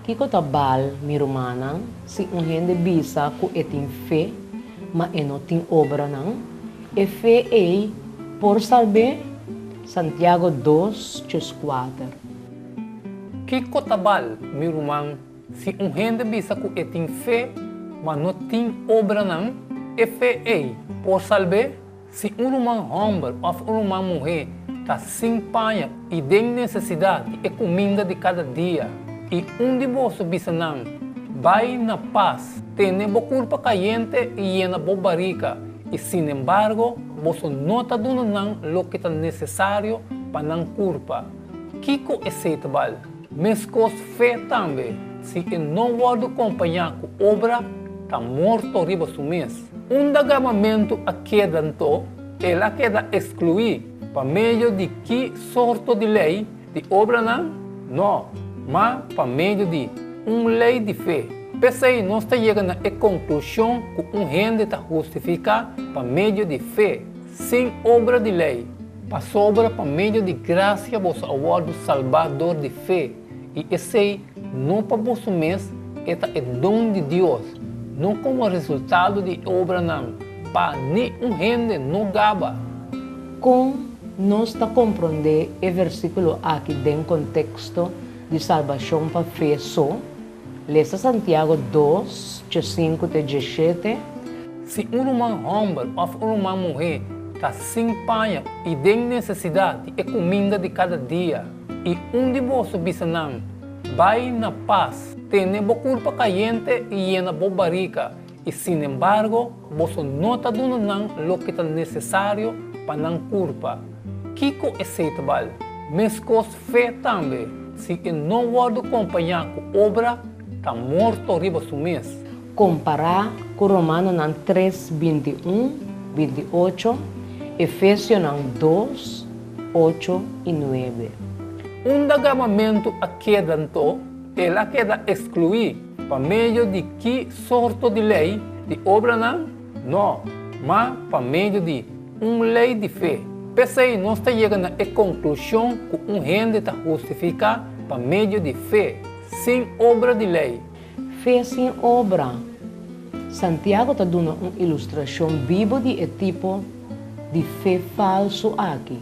Kiko tabal mi rumanang si un gente bisa ku etin fe, ma eno tin obra nang, e fe ei por salve Santiago 2:4. Kiko tabal mi rumang si un gente bisa ku etin fe, ma no tin obra nang, e fe ei por salve se um rumang homem ou um rumang mulher está sem panha e tem necessidade e comida de cada dia, e de vós bisanam vai na paz, tem boa culpa caliente e na boa barriga, e sin embargo, vos não está dando o que está necessário para não culpa. Kiko é seitbal, mas cos fé também, se não pode acompanhar com obra, está morto riba mês. Dagamento a quedanto, ela queda excluir para meio de que sorte de lei de obra não, mas para meio de lei de fé. Pensei, nós está chegando à conclusão que gente está justificado para meio de fé, sem obra de lei. Para sobra para meio de graça, vos aguardo salvador de fé. E esse não para vos mesmo, é dom de Deus, não como resultado de obra não, para nenhum gente não gaba. Com nós está compreender o versículo aqui dentro do contexto de salvação para fé só, lesa Santiago 2:5-17. Se um homem ou uma mulher está sem panha e tem necessidade de comida de cada dia, e de vós bisanam vai na paz, tem boa culpa caliente e na boa barriga, e sin embargo, vos não está dando o que está necessário para não culpa. Kiko é seitbal, mas cos fé também, se não pode acompanhar com obra, está morto riba mês. Comparar com Romanos 3:21-28, Efésios 2:8-9. Dagamento a quedanto, ela queda excluir para meio de que sorte de lei de obra não, mas para meio de lei de fé. Pensei, nós está chegando à conclusão que gente está justificado para meio de fé, sem obra de lei. Fé sem obra. Santiago está dando uma ilustração viva de tipo de fé falso aqui.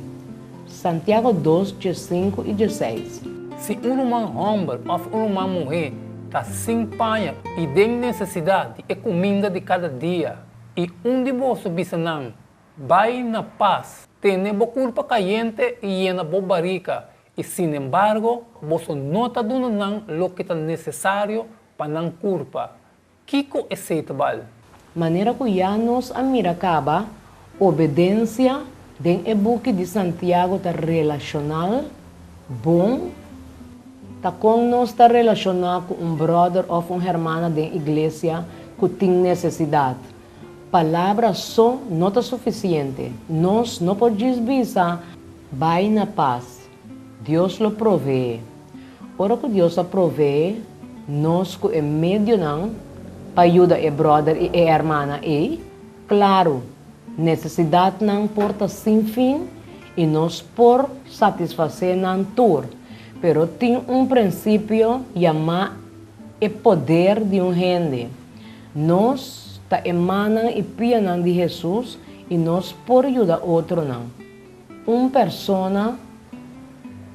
Santiago 2:5-16. Se um homem ou uma mulher está sem panha e tem necessidade de comida de cada dia, e de vós bisanam vai na paz, tem boa culpa caliente e na boa barriga, e sin embargo, vos não está dando o que está necessário para não culpa. Kiko é seitbal. Maneira que já nos amiracaba, obediência dentro do book de Santiago está relacional, bom, está com nós está relacionado com brother ou uma irmã da igreja que tem necessidade. Palavra só não está suficiente. Nós não podemos dizer, vai na paz. Deus lo provee. Ora que Deus lo provee, nós que é meio não, para ajudar o brother e a irmã, claro, necessidade não porta sem fim e nós por satisfazer não tur. Pero tem princípio chamado o poder de gente. Nós emanam e pianam de Jesus e nós por ajudar outro não. Uma pessoa,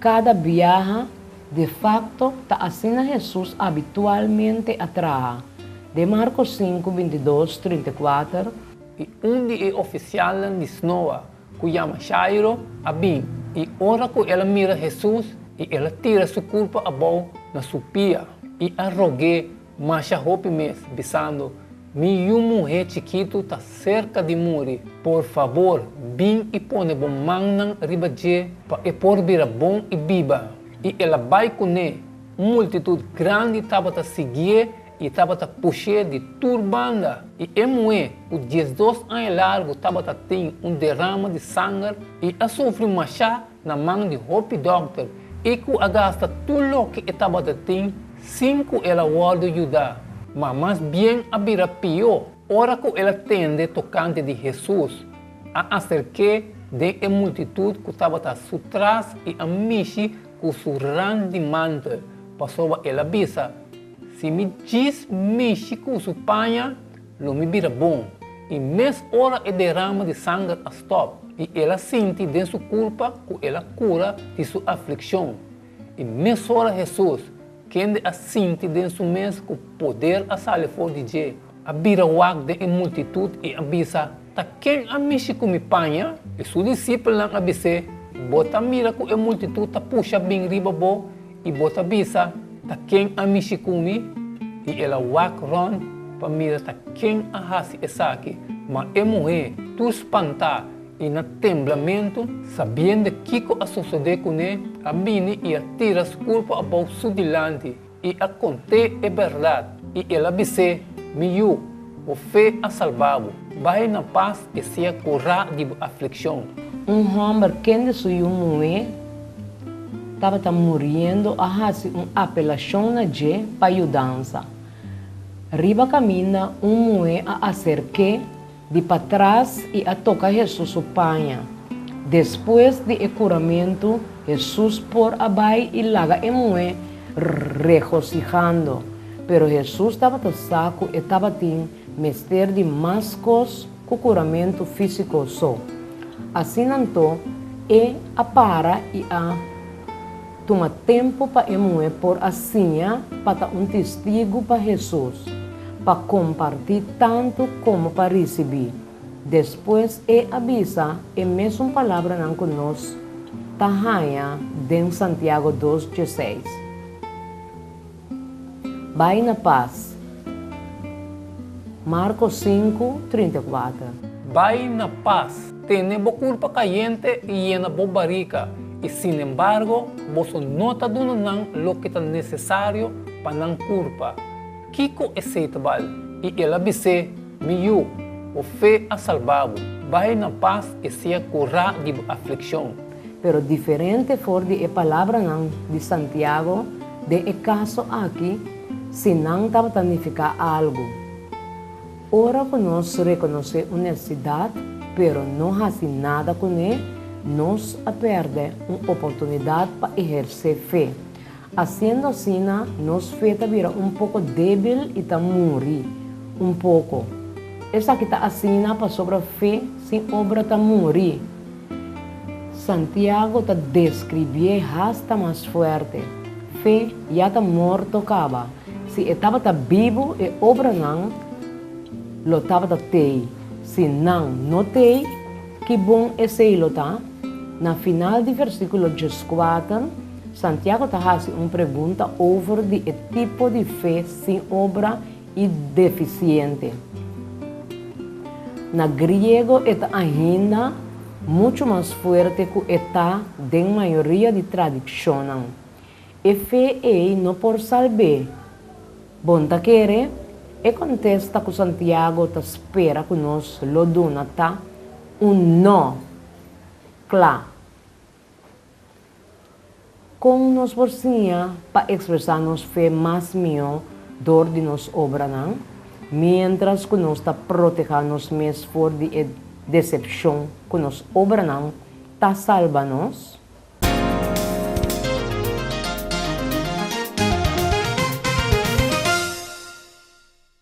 cada viaja, de facto, está assim Jesus habitualmente atrás. De Marcos 5:22-34. E de oficial de Snoa, que chama Jairo, Abim, e ora que ela mira Jesus e ela tira sua culpa a bom na sua pia e a rogue, mas a roupa mesmo, pensando, minha mulher chiquito está cerca de morrer. Por favor, vim e põe bom mão ribaje para por vir bom e biba. E ela vai com ele. Uma multitude grande estava a seguir e estava a puxar de turbanda. E a mulher, o 12 anos largo, estava a ter derrama de sangue e a sofrer uma chá na mão de Hope Doctor. E que a gasta tudo o que estava a ter, 5 ela guarda ajudar. Mas mais bem a vira pior, ora que ela tende tocante de Jesus, a acercar de a multitude que estava atrás e a mexer com seu grande manto, passou ela bisa, se me diz México supanha, lo me vira bom. E mes hora e derrama de sangue a stop. E ela sente de sua culpa que ela cura de sua aflição. E mes hora Jesus, quem a sente de sua mes com poder a sale for de je. A vira wag de multitud e avisa, ta quem a México me panha, e seu discípulo lang avise, bota mira com a multitud ta puxa bem riba bo, e bota avisa, ta quem a México me, e ela wag ron, para mira ta quem a hasi esaki, mas é morrer, tu espantar, e na temblamento, sabendo que a suceder com ele, a bini e a tira as culpa ao seu dilante, e a conte é verdade, e ela disse, miu, o fé a salvado, vai na paz e se a curar de aflição. Homem que de sua mulher estava morrendo a fazer uma apelação na je para ajudança. Riba caminha mulher a acerque de para trás e a tocar Jesus o panha. Depois de curamento, Jesus por abai e laga a mulher regocijando. Pero Jesus estava saco e estava tem mestre de mascos com curamento físico só. Assim então, e a para e a toma tempo para a mulher por assim para um testigo para Jesus, para compartilhar tanto como para receber. Depois, avisa e mesma palavra não conosco, tahanha em Santiago 2:16. Vai na paz. Marcos 5:34. Vai na paz, tenemos culpa caliente y llena bobarica, y sin embargo, vos no te donan lo que es necesario para la culpa. Kiko es aceitabal, y él avise, miyu, o fe a salvado, vai na paz y sea curada de aflicción. Pero diferente for de palavra de Santiago, de caso aqui, se não estava planificar algo. Ora conosco reconhecer a necessidade, pero não fazer nada com ele, nos perde uma oportunidade para exercer fé. Haciendo assim, nos fé vira pouco débil e está morrer pouco. Essa que está assim para sobre a fé, sem obra está morrer. Santiago está descrevendo hasta mais forte. Fé já está morto acaba. Se estava vivo e obra não, lo estava ter. Se não tem, que bom é se lo tá. Na final do versículo 14, Santiago está fazendo uma pergunta over o tipo de fé sem obra e deficiente. Na grego está ainda muito mais forte que está da maioria de traduções. E fé é não por salvar. Bom, tá querer? E contesta que Santiago te espera que nós lo dona tá não, claro. Com nos porcinha para expressar nos fé mais melhor dor de nos obra não, mientras que nós está proteger nos mesmos for de decepção que nos obra não, tá salva nos.